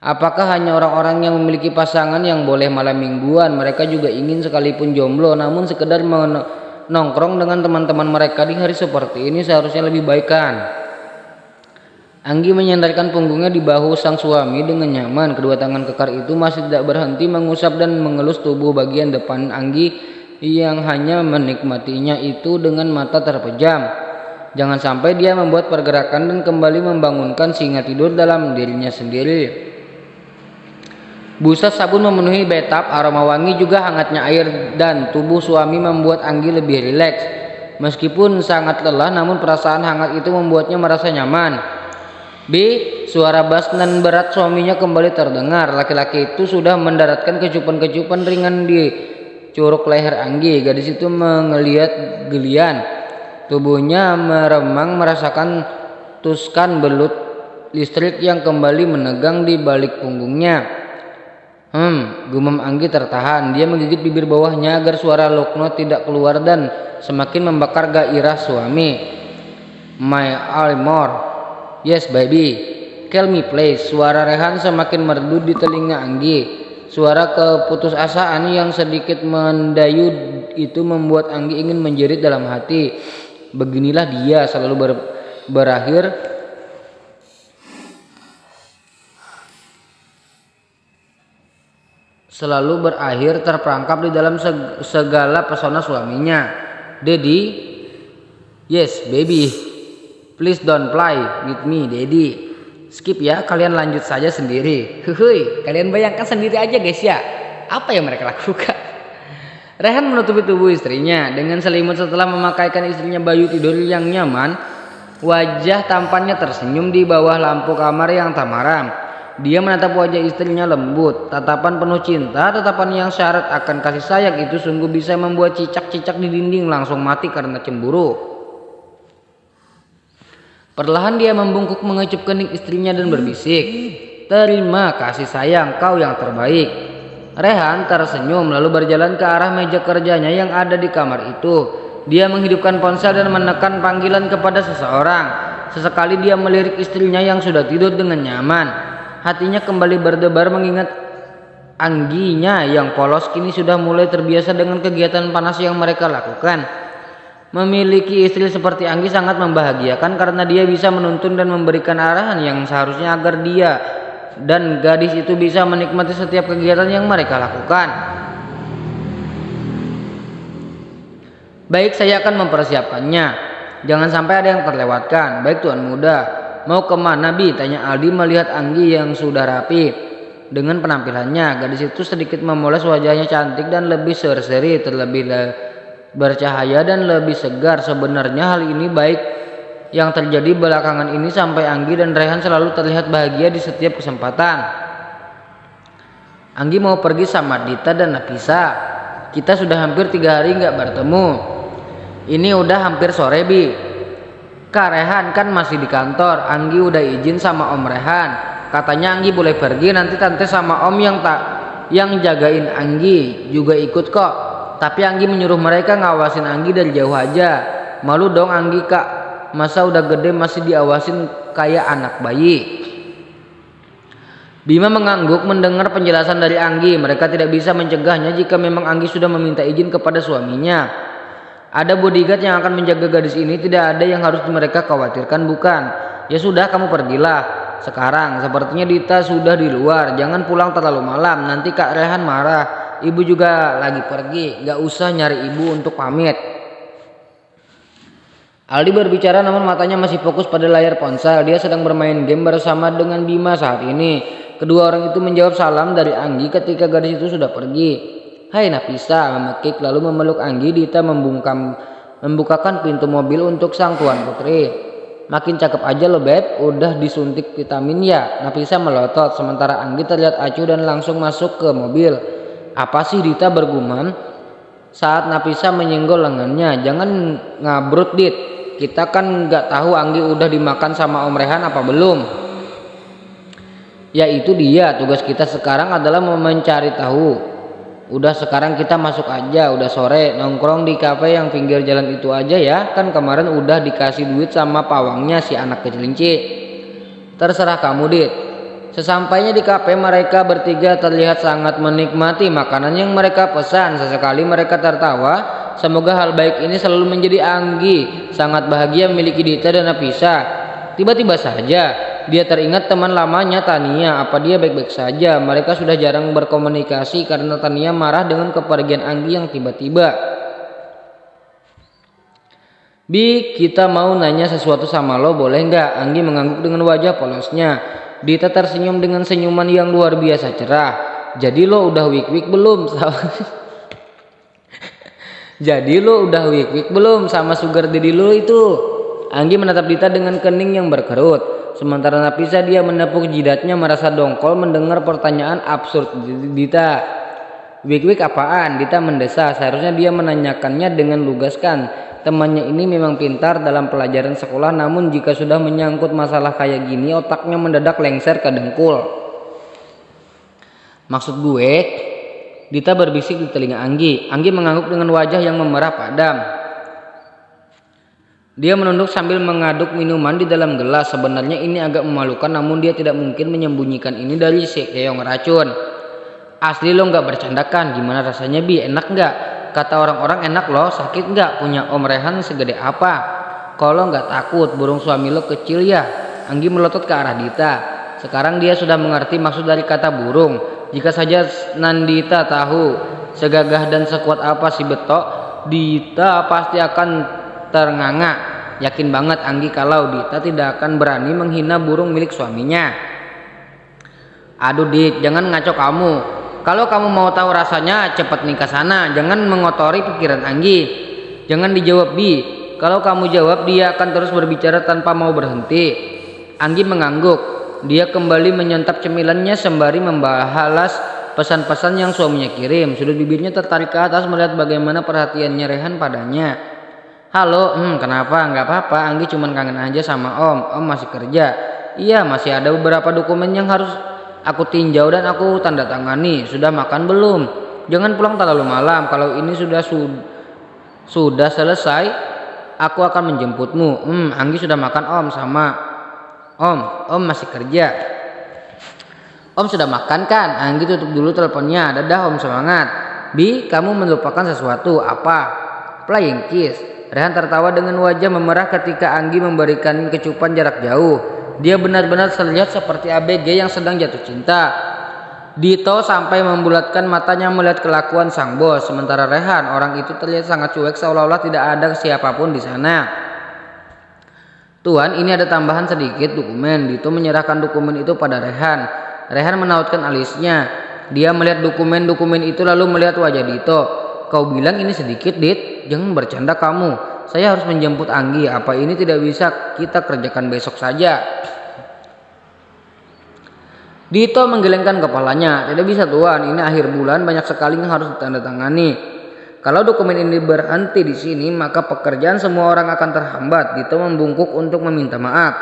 Apakah hanya orang-orang yang memiliki pasangan yang boleh malam mingguan? Mereka juga ingin sekalipun jomblo, namun sekedar nongkrong dengan teman-teman mereka di hari seperti ini seharusnya lebih baik kan? Anggi menyandarkan punggungnya di bahu sang suami dengan nyaman. Kedua tangan kekar itu masih tidak berhenti mengusap dan mengelus tubuh bagian depan Anggi yang hanya menikmatinya itu dengan mata terpejam. Jangan sampai dia membuat pergerakan dan kembali membangunkan singa tidur dalam dirinya sendiri. Busa sabun memenuhi bathtub, aroma wangi juga hangatnya air dan tubuh suami membuat Anggi lebih rileks. Meskipun sangat lelah, namun perasaan hangat itu membuatnya merasa nyaman. Suara bass dan berat suaminya kembali terdengar. Laki-laki itu sudah mendaratkan kecupan-kecupan ringan di curug leher Anggi. Gadis itu mengeliat gelian. Tubuhnya meremang merasakan tuskan belut listrik yang kembali menegang di balik punggungnya. Gumam Anggi tertahan. Dia menggigit bibir bawahnya agar suara Lokno tidak keluar dan semakin membakar gairah suami. My Almor. Yes baby, call me please. Suara Rehan semakin merdu di telinga Anggi. Suara keputusasaan yang sedikit mendayu itu membuat Anggi ingin menjerit dalam hati. Beginilah dia selalu berakhir terperangkap di dalam segala pesona suaminya. Daddy, yes baby. Please don't play with me, Daddy. Skip ya, kalian lanjut saja sendiri. Kalian bayangkan sendiri aja guys ya, apa yang mereka lakukan. Rehan menutupi tubuh istrinya dengan selimut setelah memakaikan istrinya baju tidur yang nyaman. Wajah tampannya tersenyum di bawah lampu kamar yang tamaram. Dia menatap wajah istrinya lembut, tatapan penuh cinta, tatapan yang syarat akan kasih sayang itu sungguh bisa membuat cicak-cicak di dinding langsung mati karena cemburu. Perlahan dia membungkuk mengecup kening istrinya dan berbisik, "Terima kasih sayang, kau yang terbaik." Rehan tersenyum lalu berjalan ke arah meja kerjanya yang ada di kamar itu. Dia menghidupkan ponsel dan menekan panggilan kepada seseorang. Sesekali dia melirik istrinya yang sudah tidur dengan nyaman. Hatinya kembali berdebar mengingat Angginya yang polos kini sudah mulai terbiasa dengan kegiatan panas yang mereka lakukan. Memiliki istri seperti Anggi sangat membahagiakan karena dia bisa menuntun dan memberikan arahan yang seharusnya agar dia dan gadis itu bisa menikmati setiap kegiatan yang mereka lakukan. Baik, saya akan mempersiapkannya. Jangan sampai ada yang terlewatkan. Baik Tuan Muda. Mau kemana Bi? Tanya Aldi melihat Anggi yang sudah rapi. Dengan penampilannya, gadis itu sedikit memoles, wajahnya cantik dan lebih berseri, terlebih bercahaya dan lebih segar. Sebenarnya hal ini baik yang terjadi belakangan ini sampai Anggi dan Rehan selalu terlihat bahagia di setiap kesempatan. Anggi mau pergi sama Dita dan Nafisa. Kita sudah hampir 3 hari nggak bertemu. Ini udah hampir sore Bi. Kak Rehan kan masih di kantor. Anggi udah izin sama Om Rehan. Katanya Anggi boleh pergi, nanti tante sama Om yang jagain Anggi juga ikut kok. Tapi Anggi menyuruh mereka ngawasin Anggi dari jauh aja. Malu dong Anggi kak, masa udah gede masih diawasin kayak anak bayi. Bima mengangguk mendengar penjelasan dari Anggi. Mereka tidak bisa mencegahnya jika memang Anggi sudah meminta izin kepada suaminya. Ada bodyguard yang akan menjaga gadis ini, tidak ada yang harus mereka khawatirkan, bukan? Ya sudah, kamu pergilah sekarang. Sepertinya Dita sudah di luar. Jangan pulang terlalu malam, nanti Kak Rehan marah. Ibu juga lagi pergi, gak usah nyari ibu untuk pamit. Aldi berbicara namun matanya masih fokus pada layar ponsel. Dia sedang bermain game bersama dengan Bima saat ini. Kedua orang itu menjawab salam dari Anggi ketika gadis itu sudah pergi. Hai Nafisa, memekik lalu memeluk Anggi. Dita membukakan pintu mobil untuk sang tuan putri. Makin cakep aja lo beb, udah disuntik vitamin ya? Nafisa melotot sementara Anggi terlihat acuh dan langsung masuk ke mobil. Apa sih Dita bergumam saat Nafisa menyenggol lengannya. Jangan ngabrut Dit, kita kan nggak tahu Anggi udah dimakan sama Om Rehan apa belum. Ya itu dia, tugas kita sekarang adalah mencari tahu. Udah sekarang kita masuk aja, udah sore, nongkrong di kafe yang pinggir jalan itu aja ya. Kan kemarin udah dikasih duit sama pawangnya si anak kecilinci. Terserah kamu Dit. Sesampainya di kafe, mereka bertiga terlihat sangat menikmati makanan yang mereka pesan. Sesekali mereka tertawa. Semoga hal baik ini selalu menjadi Anggi. Sangat bahagia memiliki Dita dan Nafisa. Tiba-tiba saja dia teringat teman lamanya Tania. Apa dia baik-baik saja? Mereka sudah jarang berkomunikasi karena Tania marah dengan kepergian Anggi yang tiba-tiba. Bi, kita mau nanya sesuatu sama lo, boleh nggak? Anggi mengangguk dengan wajah polosnya. Dita tersenyum dengan senyuman yang luar biasa cerah. Jadi lo udah wik-wik belum? Jadi lo udah wik-wik belum sama sugar daddy lo itu? Anggi menatap Dita dengan kening yang berkerut. Sementara Nafisa dia menepuk jidatnya merasa dongkol mendengar pertanyaan absurd Dita. Wik-wik apaan? Dita mendesah. Seharusnya dia menanyakannya dengan lugaskan. Temannya ini memang pintar dalam pelajaran sekolah, namun jika sudah menyangkut masalah kayak gini otaknya mendadak lengser ke dengkul. Maksud gue, Dita berbisik di telinga Anggi. Anggi mengangguk dengan wajah yang memerah padam. Dia menunduk sambil mengaduk minuman di dalam gelas. Sebenarnya ini agak memalukan, namun dia tidak mungkin menyembunyikan ini dari si keong racun. Asli lo nggak bercanda kan? Gimana rasanya Bi? Enak nggak? Kata orang-orang enak loh. Sakit nggak? Punya Om Rehan segede apa? Kalau nggak takut burung suami lo kecil ya? Anggi melotot ke arah Dita. Sekarang dia sudah mengerti maksud dari kata burung. Jika saja Nandita tahu segagah dan sekuat apa si betok, Dita pasti akan ternganga. Yakin banget Anggi kalau Dita tidak akan berani menghina burung milik suaminya. Aduh Dit, jangan ngaco kamu. Kalau kamu mau tahu rasanya, cepat nikah sana. Jangan mengotori pikiran Anggi. Jangan dijawab Bi. Kalau kamu jawab, dia akan terus berbicara tanpa mau berhenti. Anggi mengangguk. Dia kembali menyantap cemilannya sembari membalas pesan-pesan yang suaminya kirim. Sudut bibirnya tertarik ke atas melihat bagaimana perhatiannya Rehan padanya. Halo, kenapa? Nggak apa-apa. Anggi cuma kangen aja sama Om. Om masih kerja. Iya, masih ada beberapa dokumen yang harus aku tinjau dan aku tanda tangani. Sudah makan belum? Jangan pulang terlalu malam. Kalau ini sudah selesai, aku akan menjemputmu. Anggi sudah makan Om sama Om masih kerja. Om sudah makan kan? Anggi tutup dulu teleponnya. Dadah Om, semangat. Bi, kamu melupakan sesuatu. Apa? Flying kiss. Rehan tertawa dengan wajah memerah ketika Anggi memberikan kecupan jarak jauh. Dia benar-benar terlihat seperti ABG yang sedang jatuh cinta. Dito sampai membulatkan matanya melihat kelakuan sang bos. Sementara Rehan, orang itu terlihat sangat cuek seolah-olah tidak ada siapapun di sana. Tuan, ini ada tambahan sedikit dokumen. Dito menyerahkan dokumen itu pada Rehan. Rehan menautkan alisnya. Dia melihat dokumen-dokumen itu lalu melihat wajah Dito. Kau bilang ini sedikit, Dit? Jangan bercanda kamu. Saya harus menjemput Anggi. Apa ini tidak bisa kita kerjakan besok saja? Dito menggelengkan kepalanya. Tidak bisa Tuan, ini akhir bulan, banyak sekali yang harus ditandatangani. Kalau dokumen ini berhenti di sini, maka pekerjaan semua orang akan terhambat. Dito membungkuk untuk meminta maaf.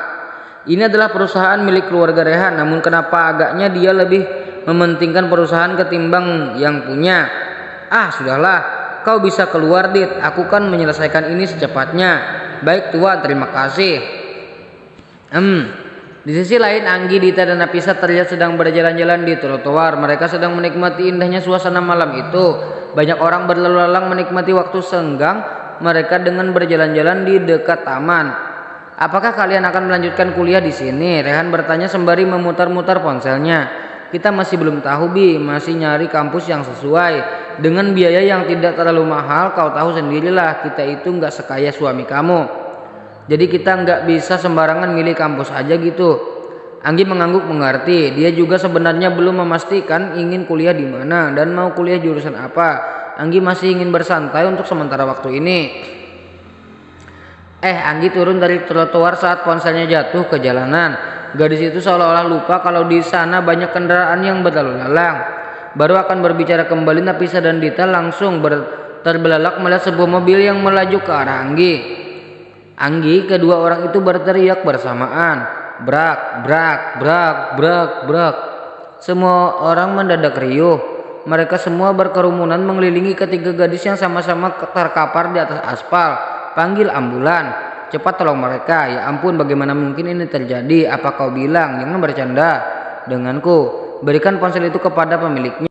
Ini adalah perusahaan milik keluarga Rehan, namun kenapa agaknya dia lebih mementingkan perusahaan ketimbang yang punya? Sudahlah, kau bisa keluar Dit. Aku kan menyelesaikan ini secepatnya. Baik Tuan, terima kasih. Di sisi lain, Anggi, Dita, dan Nafisa terlihat sedang berjalan-jalan di trotoar. Mereka sedang menikmati indahnya suasana malam itu. Banyak orang berlalu lalang menikmati waktu senggang mereka dengan berjalan-jalan di dekat taman. Apakah kalian akan melanjutkan kuliah di sini? Rehan bertanya sembari memutar-mutar ponselnya. Kita masih belum tahu Bi, masih nyari kampus yang sesuai. Dengan biaya yang tidak terlalu mahal, kau tahu sendirilah kita itu nggak sekaya suami kamu. Jadi kita nggak bisa sembarangan milih kampus aja gitu. Anggi mengangguk mengerti. Dia juga sebenarnya belum memastikan ingin kuliah di mana dan mau kuliah jurusan apa. Anggi masih ingin bersantai untuk sementara waktu ini. Anggi turun dari trotoar saat ponselnya jatuh ke jalanan. Gadis itu seolah-olah lupa kalau di sana banyak kendaraan yang berlalu lalang. Baru akan berbicara kembali, Nafisa dan Dita langsung terbelalak melihat sebuah mobil yang melaju ke arah Anggi. Anggi, kedua orang itu berteriak bersamaan. Brak, brak, brak, brak, brak. Semua orang mendadak riuh. Mereka semua berkerumunan mengelilingi ketiga gadis yang sama-sama terkapar di atas aspal. Panggil ambulan. Cepat tolong mereka. Ya ampun, bagaimana mungkin ini terjadi? Apa kau bilang? Jangan bercanda. denganku. Berikan ponsel itu kepada pemiliknya.